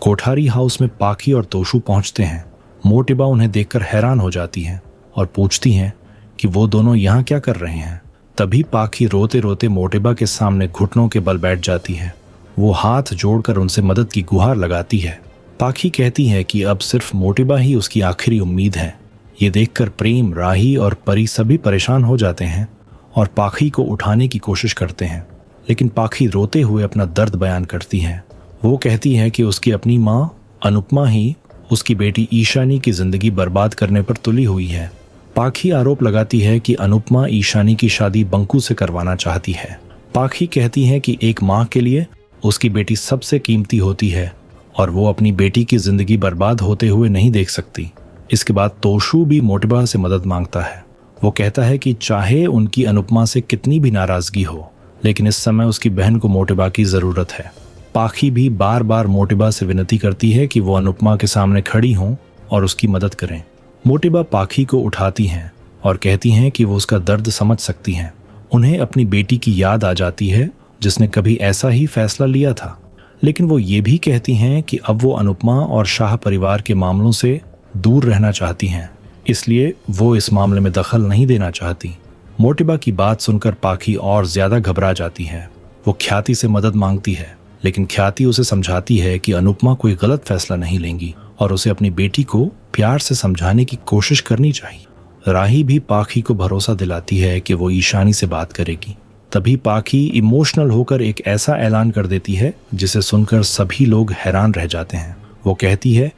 Kothari house में पाखी और तोशू पहुंचते हैं। मोटिबा उन्हें देखकर हैरान हो जाती है और पूछती हैं कि वो दोनों यहाँ क्या कर रहे हैं। तभी पाखी रोते रोते मोटिबा के सामने घुटनों के बल बैठ जाती है। वो हाथ जोड़कर उनसे मदद की गुहार लगाती है। पाखी कहती है कि अब सिर्फ मोटिबा ही उसकी आखिरी उम्मीद है। ये देखकर प्रेम, राही और परी सभी परेशान हो जाते हैं और पाखी को उठाने की कोशिश करते हैं, लेकिन पाखी रोते हुए अपना दर्द बयान करती है। वो कहती है कि उसकी अपनी माँ अनुपमा ही उसकी बेटी ईशानी की जिंदगी बर्बाद करने पर तुली हुई है। पाखी आरोप लगाती है कि अनुपमा ईशानी की शादी बंकू से करवाना चाहती है। पाखी कहती है कि एक माँ के लिए उसकी बेटी सबसे कीमती होती है और वो अपनी बेटी की जिंदगी बर्बाद होते हुए नहीं देख सकती। इसके बाद तोशू भी मोटिबा से मदद मांगता है। वो कहता है कि चाहे उनकी अनुपमा से कितनी भी नाराजगी हो, लेकिन इस समय उसकी बहन को मोटिबा की जरूरत है। पाखी भी बार बार मोटिबा से विनती करती है कि वो अनुपमा के सामने खड़ी हों और उसकी मदद करें। मोटिबा पाखी को उठाती हैं और कहती हैं कि वो उसका दर्द समझ सकती हैं। उन्हें अपनी बेटी की याद आ जाती है जिसने कभी ऐसा ही फैसला लिया था, लेकिन वो ये भी कहती हैं कि अब वो अनुपमा और शाह परिवार के मामलों से दूर रहना चाहती हैं, इसलिए वो इस मामले में दखल नहीं देना चाहती। मोटिबा की बात सुनकर पाखी और ज्यादा घबरा जाती है। वो ख्याति से मदद मांगती है, लेकिन ख्याति उसे समझाती है कि अनुपमा कोई गलत फैसला नहीं लेंगी और उसे अपनी बेटी को प्यार से समझाने की कोशिश करनी चाहिए। राही भी पाखी को भरोसा दिलाती है कि वो ईशानी से बात करेगी। तभी पाखी इमोशनल होकर एक ऐसा ऐलान कर देती है जिसे सुनकर सभी लोग हैरान रह जाते हैं। वो कहती है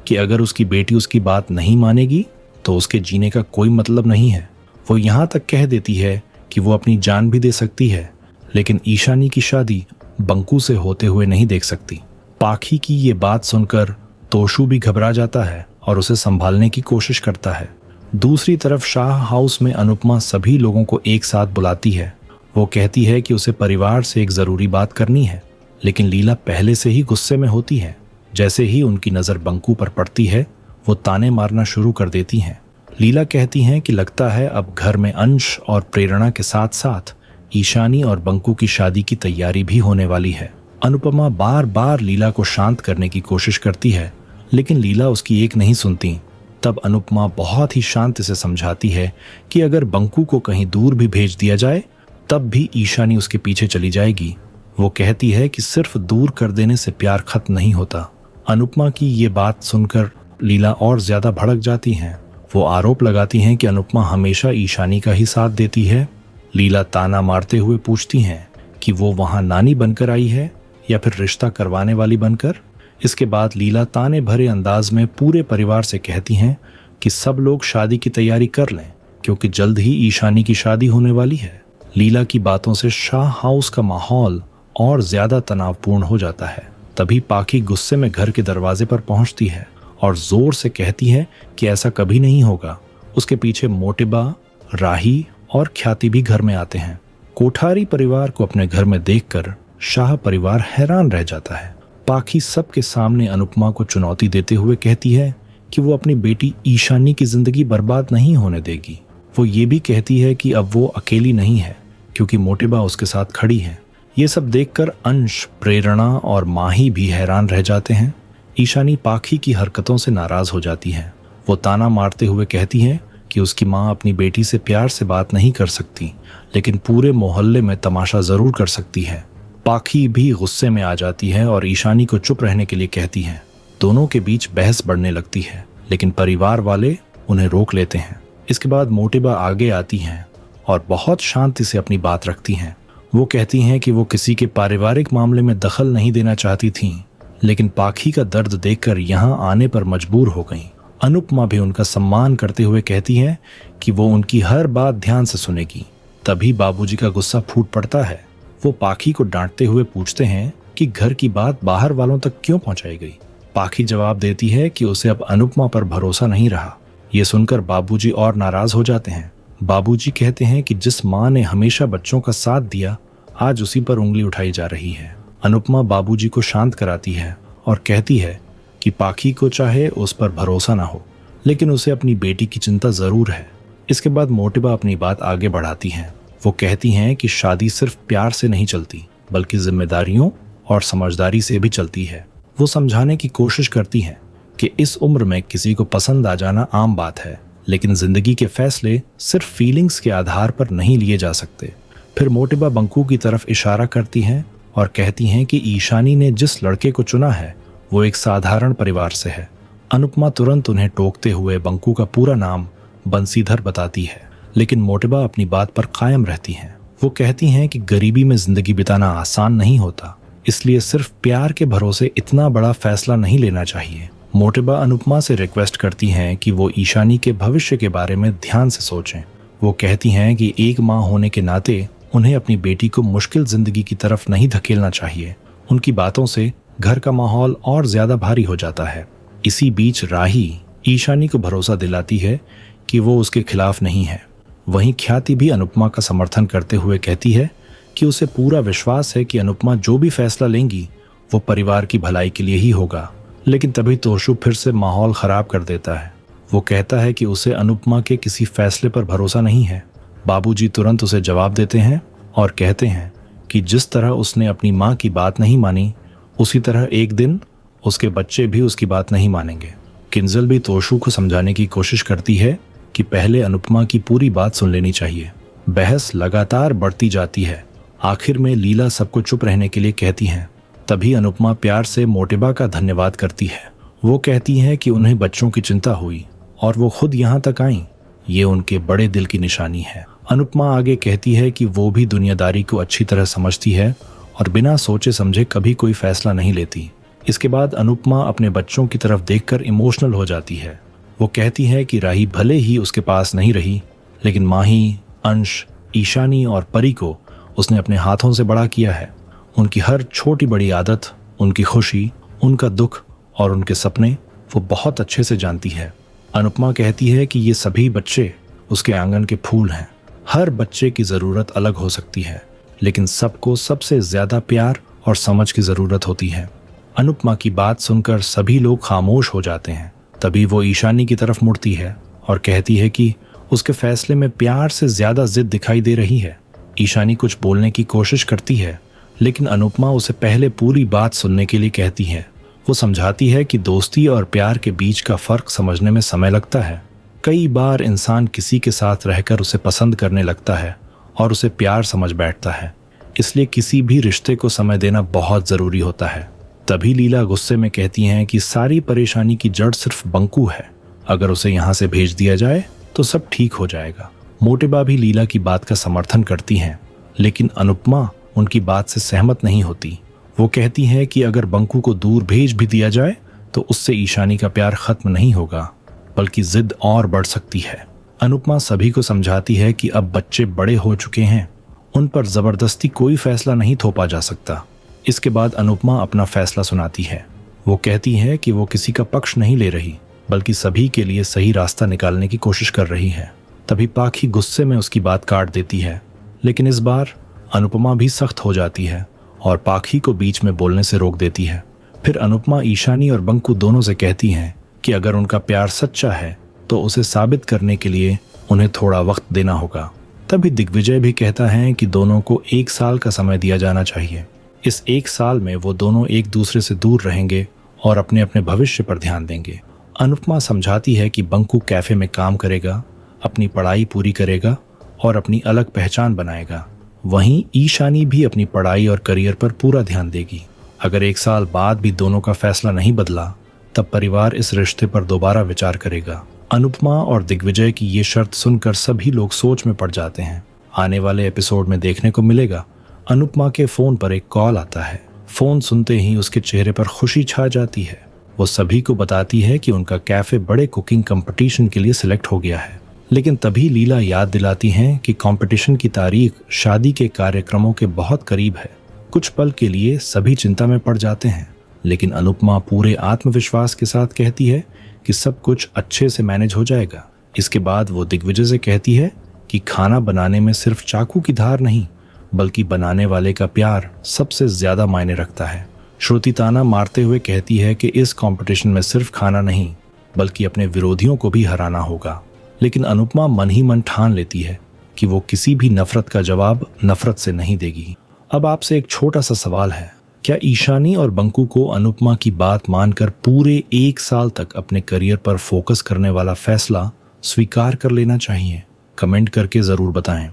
कि अगर उसकी बेटी उसकी बात नहीं मानेगी तो उसके जीने का कोई मतलब नहीं है। वो यहाँ तक कह देती है कि वो अपनी जान भी दे सकती है, लेकिन ईशानी की शादी बंकू से होते हुए नहीं देख सकती। पाखी की ये बात सुनकर तोशू भी घबरा जाता है और उसे संभालने की कोशिश करता है। दूसरी तरफ शाह हाउस में अनुपमा सभी लोगों को एक साथ बुलाती है। वो कहती है कि उसे परिवार से एक जरूरी बात करनी है, लेकिन लीला पहले से ही गुस्से में होती है। जैसे ही उनकी नजर बंकू पर पड़ती है, वो ताने मारना शुरू कर देती हैं। लीला कहती हैं कि लगता है अब घर में अंश और प्रेरणा के साथ साथ ईशानी और बंकू की शादी की तैयारी भी होने वाली है। अनुपमा बार बार लीला को शांत करने की कोशिश करती है, लेकिन लीला उसकी एक नहीं सुनती। तब अनुपमा बहुत ही शांति से समझाती है कि अगर बंकू को कहीं दूर भी भेज दिया जाए तब भी ईशानी उसके पीछे चली जाएगी। वो कहती है कि सिर्फ दूर कर देने से प्यार खत्म नहीं होता। अनुपमा की ये बात सुनकर लीला और ज्यादा भड़क जाती हैं। वो आरोप लगाती हैं कि अनुपमा हमेशा ईशानी का ही साथ देती है। लीला ताना मारते हुए पूछती हैं कि वो वहां नानी बनकर आई है या फिर रिश्ता करवाने वाली बनकर। इसके बाद लीला ताने भरे अंदाज में पूरे परिवार से कहती हैं कि सब लोग शादी की तैयारी कर लें, क्योंकि जल्द ही ईशानी की शादी होने वाली है। लीला की बातों से शाह हाउस का माहौल और ज्यादा तनावपूर्ण हो जाता है। तभी पाखी गुस्से में घर के दरवाजे पर पहुंचती है और जोर से कहती है कि ऐसा कभी नहीं होगा। उसके पीछे मोटिबा, राही और ख्याति भी घर में आते हैं। कोठारी परिवार को अपने घर में देखकर शाह परिवार हैरान रह जाता है। पाखी सबके सामने अनुपमा को चुनौती देते हुए कहती है कि वो अपनी बेटी ईशानी की जिंदगी बर्बाद नहीं होने देगी। वो ये भी कहती है कि अब वो अकेली नहीं है, क्योंकि मोटिबा उसके साथ खड़ी है। ये सब देखकर अंश, प्रेरणा और माही भी हैरान रह जाते हैं। ईशानी पाखी की हरकतों से नाराज हो जाती है। वो ताना मारते हुए कहती है कि उसकी माँ अपनी बेटी से प्यार से बात नहीं कर सकती, लेकिन पूरे मोहल्ले में तमाशा जरूर कर सकती है। पाखी भी गुस्से में आ जाती है और ईशानी को चुप रहने के लिए कहती है। दोनों के बीच बहस बढ़ने लगती है, लेकिन परिवार वाले उन्हें रोक लेते हैं। इसके बाद मोटिबा आगे आती हैं और बहुत शांति से अपनी बात रखती हैं। वो कहती हैं कि वो किसी के पारिवारिक मामले में दखल नहीं देना चाहती थीं, लेकिन पाखी का दर्द देखकर यहाँ आने पर मजबूर हो गईं। अनुपमा भी उनका सम्मान करते हुए कहती है कि वो उनकी हर बात ध्यान से सुनेगी। तभी बाबूजी का गुस्सा फूट पड़ता है। वो पाखी को डांटते हुए पूछते हैं कि घर की बात बाहर वालों तक क्यों पहुंचाई गई। पाखी जवाब देती है कि उसे अब अनुपमा पर भरोसा नहीं रहा। ये सुनकर बाबूजी और नाराज हो जाते हैं। बाबूजी कहते हैं कि जिस माँ ने हमेशा बच्चों का साथ दिया, आज उसी पर उंगली उठाई जा रही है। अनुपमा बाबूजी को शांत कराती है और कहती है कि पाखी को चाहे उस पर भरोसा ना हो, लेकिन उसे अपनी बेटी की चिंता जरूर है। इसके बाद मोटिबा अपनी बात आगे बढ़ाती हैं। वो कहती हैं कि शादी सिर्फ प्यार से नहीं चलती, बल्कि जिम्मेदारियों और समझदारी से भी चलती है। वो समझाने की कोशिश करती हैं कि इस उम्र में किसी को पसंद आ जाना आम बात है, लेकिन जिंदगी के फैसले सिर्फ फीलिंग्स के आधार पर नहीं लिए जा सकते। फिर मोटिबा बंकू की तरफ इशारा करती हैं और कहती हैं कि ईशानी ने जिस लड़के को चुना है वो एक साधारण परिवार से है। अनुपमा तुरंत उन्हें टोकते हुए बंकू का पूरा नाम बंसीधर बताती है, लेकिन मोटिबा अपनी बात पर कायम रहती हैं। वो कहती हैं कि गरीबी में जिंदगी बिताना आसान नहीं होता, इसलिए सिर्फ प्यार के भरोसे इतना बड़ा फैसला नहीं लेना चाहिए। मोटिबा अनुपमा से रिक्वेस्ट करती हैं कि वो ईशानी के भविष्य के बारे में ध्यान से सोचें। वो कहती हैं कि एक माँ होने के नाते उन्हें अपनी बेटी को मुश्किल जिंदगी की तरफ नहीं धकेलना चाहिए। उनकी बातों से घर का माहौल और ज्यादा भारी हो जाता है। इसी बीच राही ईशानी को भरोसा दिलाती है कि वो उसके खिलाफ नहीं है। वहीं ख्याति भी अनुपमा का समर्थन करते हुए कहती है कि उसे पूरा विश्वास है कि अनुपमा जो भी फैसला लेंगी वो परिवार की भलाई के लिए ही होगा। लेकिन तभी तोशु फिर से माहौल खराब कर देता है। वो कहता है कि उसे अनुपमा के किसी फैसले पर भरोसा नहीं है। बाबूजी तुरंत उसे जवाब देते हैं और कहते हैं कि जिस तरह उसने अपनी माँ की बात नहीं मानी, उसी तरह एक दिन उसके बच्चे भी उसकी बात नहीं मानेंगे। किंजल भी तोशु को समझाने की कोशिश करती है कि पहले अनुपमा की पूरी बात सुन लेनी चाहिए। बहस लगातार बढ़ती जाती है। आखिर में लीला सबको चुप रहने के लिए कहती हैं। तभी अनुपमा प्यार से मोटिबा का धन्यवाद करती है। वो कहती हैं कि उन्हें बच्चों की चिंता हुई और वो खुद यहाँ तक आईं। ये उनके बड़े दिल की निशानी है। अनुपमा आगे कहती है कि वो भी दुनियादारी को अच्छी तरह समझती है और बिना सोचे समझे कभी कोई फैसला नहीं लेती। इसके बाद अनुपमा अपने बच्चों की तरफ देखकर इमोशनल हो जाती है। वो कहती है कि राही भले ही उसके पास नहीं रही, लेकिन माही, अंश, ईशानी और परी को उसने अपने हाथों से बड़ा किया है। उनकी हर छोटी बड़ी आदत, उनकी खुशी, उनका दुख और उनके सपने वो बहुत अच्छे से जानती है। अनुपमा कहती है कि ये सभी बच्चे उसके आंगन के फूल हैं। हर बच्चे की ज़रूरत अलग हो सकती है, लेकिन सबको सबसे ज़्यादा प्यार और समझ की ज़रूरत होती है। अनुपमा की बात सुनकर सभी लोग खामोश हो जाते हैं। तभी वो ईशानी की तरफ मुड़ती है और कहती है कि उसके फैसले में प्यार से ज़्यादा जिद दिखाई दे रही है। ईशानी कुछ बोलने की कोशिश करती है, लेकिन अनुपमा उसे पहले पूरी बात सुनने के लिए कहती है। वो समझाती है कि दोस्ती और प्यार के बीच का फ़र्क समझने में समय लगता है। कई बार इंसान किसी के साथ रहकर उसे पसंद करने लगता है और उसे प्यार समझ बैठता है, इसलिए किसी भी रिश्ते को समय देना बहुत ज़रूरी होता है। तभी लीला गुस्से में कहती हैं कि सारी परेशानी की जड़ सिर्फ बंकू है। अगर उसे यहाँ से भेज दिया जाए तो सब ठीक हो जाएगा। मोटिबा भी लीला की बात का समर्थन करती हैं, लेकिन अनुपमा उनकी बात से सहमत नहीं होती। वो कहती हैं कि अगर बंकू को दूर भेज भी दिया जाए तो उससे ईशानी का प्यार खत्म नहीं होगा, बल्कि जिद और बढ़ सकती है। अनुपमा सभी को समझाती है कि अब बच्चे बड़े हो चुके हैं, उन पर जबरदस्ती कोई फैसला नहीं थोपा जा सकता। इसके बाद अनुपमा अपना फैसला सुनाती है। वो कहती है कि वो किसी का पक्ष नहीं ले रही, बल्कि सभी के लिए सही रास्ता निकालने की कोशिश कर रही है। तभी पाखी गुस्से में उसकी बात काट देती है, लेकिन इस बार अनुपमा भी सख्त हो जाती है और पाखी को बीच में बोलने से रोक देती है। फिर अनुपमा ईशानी और बंकू दोनों से कहती हैं कि अगर उनका प्यार सच्चा है तो उसे साबित करने के लिए उन्हें थोड़ा वक्त देना होगा। तभी दिग्विजय भी कहता है कि दोनों को 1 साल का समय दिया जाना चाहिए। इस 1 साल में वो दोनों एक दूसरे से दूर रहेंगे और अपने अपने भविष्य पर ध्यान देंगे। अनुपमा समझाती है कि बंकू कैफे में काम करेगा, अपनी पढ़ाई पूरी करेगा और अपनी अलग पहचान बनाएगा। वहीं ईशानी भी अपनी पढ़ाई और करियर पर पूरा ध्यान देगी। अगर 1 साल बाद भी दोनों का फैसला नहीं बदला, तब परिवार इस रिश्ते पर दोबारा विचार करेगा। अनुपमा और दिग्विजय की ये शर्त सुनकर सभी लोग सोच में पड़ जाते हैं। आने वाले एपिसोड में देखने को मिलेगा अनुपमा के फोन पर एक कॉल आता है। फोन सुनते ही उसके चेहरे पर खुशी छा जाती है। वो सभी को बताती है कि उनका कैफे बड़े कुकिंग कंपटीशन के लिए सिलेक्ट हो गया है। लेकिन तभी लीला याद दिलाती हैं कि कंपटीशन की तारीख शादी के कार्यक्रमों के बहुत करीब है। कुछ पल के लिए सभी चिंता में पड़ जाते हैं, लेकिन अनुपमा पूरे आत्मविश्वास के साथ कहती है कि सब कुछ अच्छे से मैनेज हो जाएगा। इसके बाद वो दिग्विजय से कहती है कि खाना बनाने में सिर्फ चाकू की धार नहीं, बल्कि बनाने वाले का प्यार सबसे ज्यादा मायने रखता है। श्रुति ताना मारते हुए कहती है कि इस कंपटीशन में सिर्फ खाना नहीं, बल्कि अपने विरोधियों को भी हराना होगा। लेकिन अनुपमा मन ही मन ठान लेती है कि वो किसी भी नफरत का जवाब नफरत से नहीं देगी। अब आपसे एक छोटा सा सवाल है, क्या ईशानी और बंकू को अनुपमा की बात मानकर पूरे 1 साल तक अपने करियर पर फोकस करने वाला फैसला स्वीकार कर लेना चाहिए? कमेंट करके ज़रूर बताएं।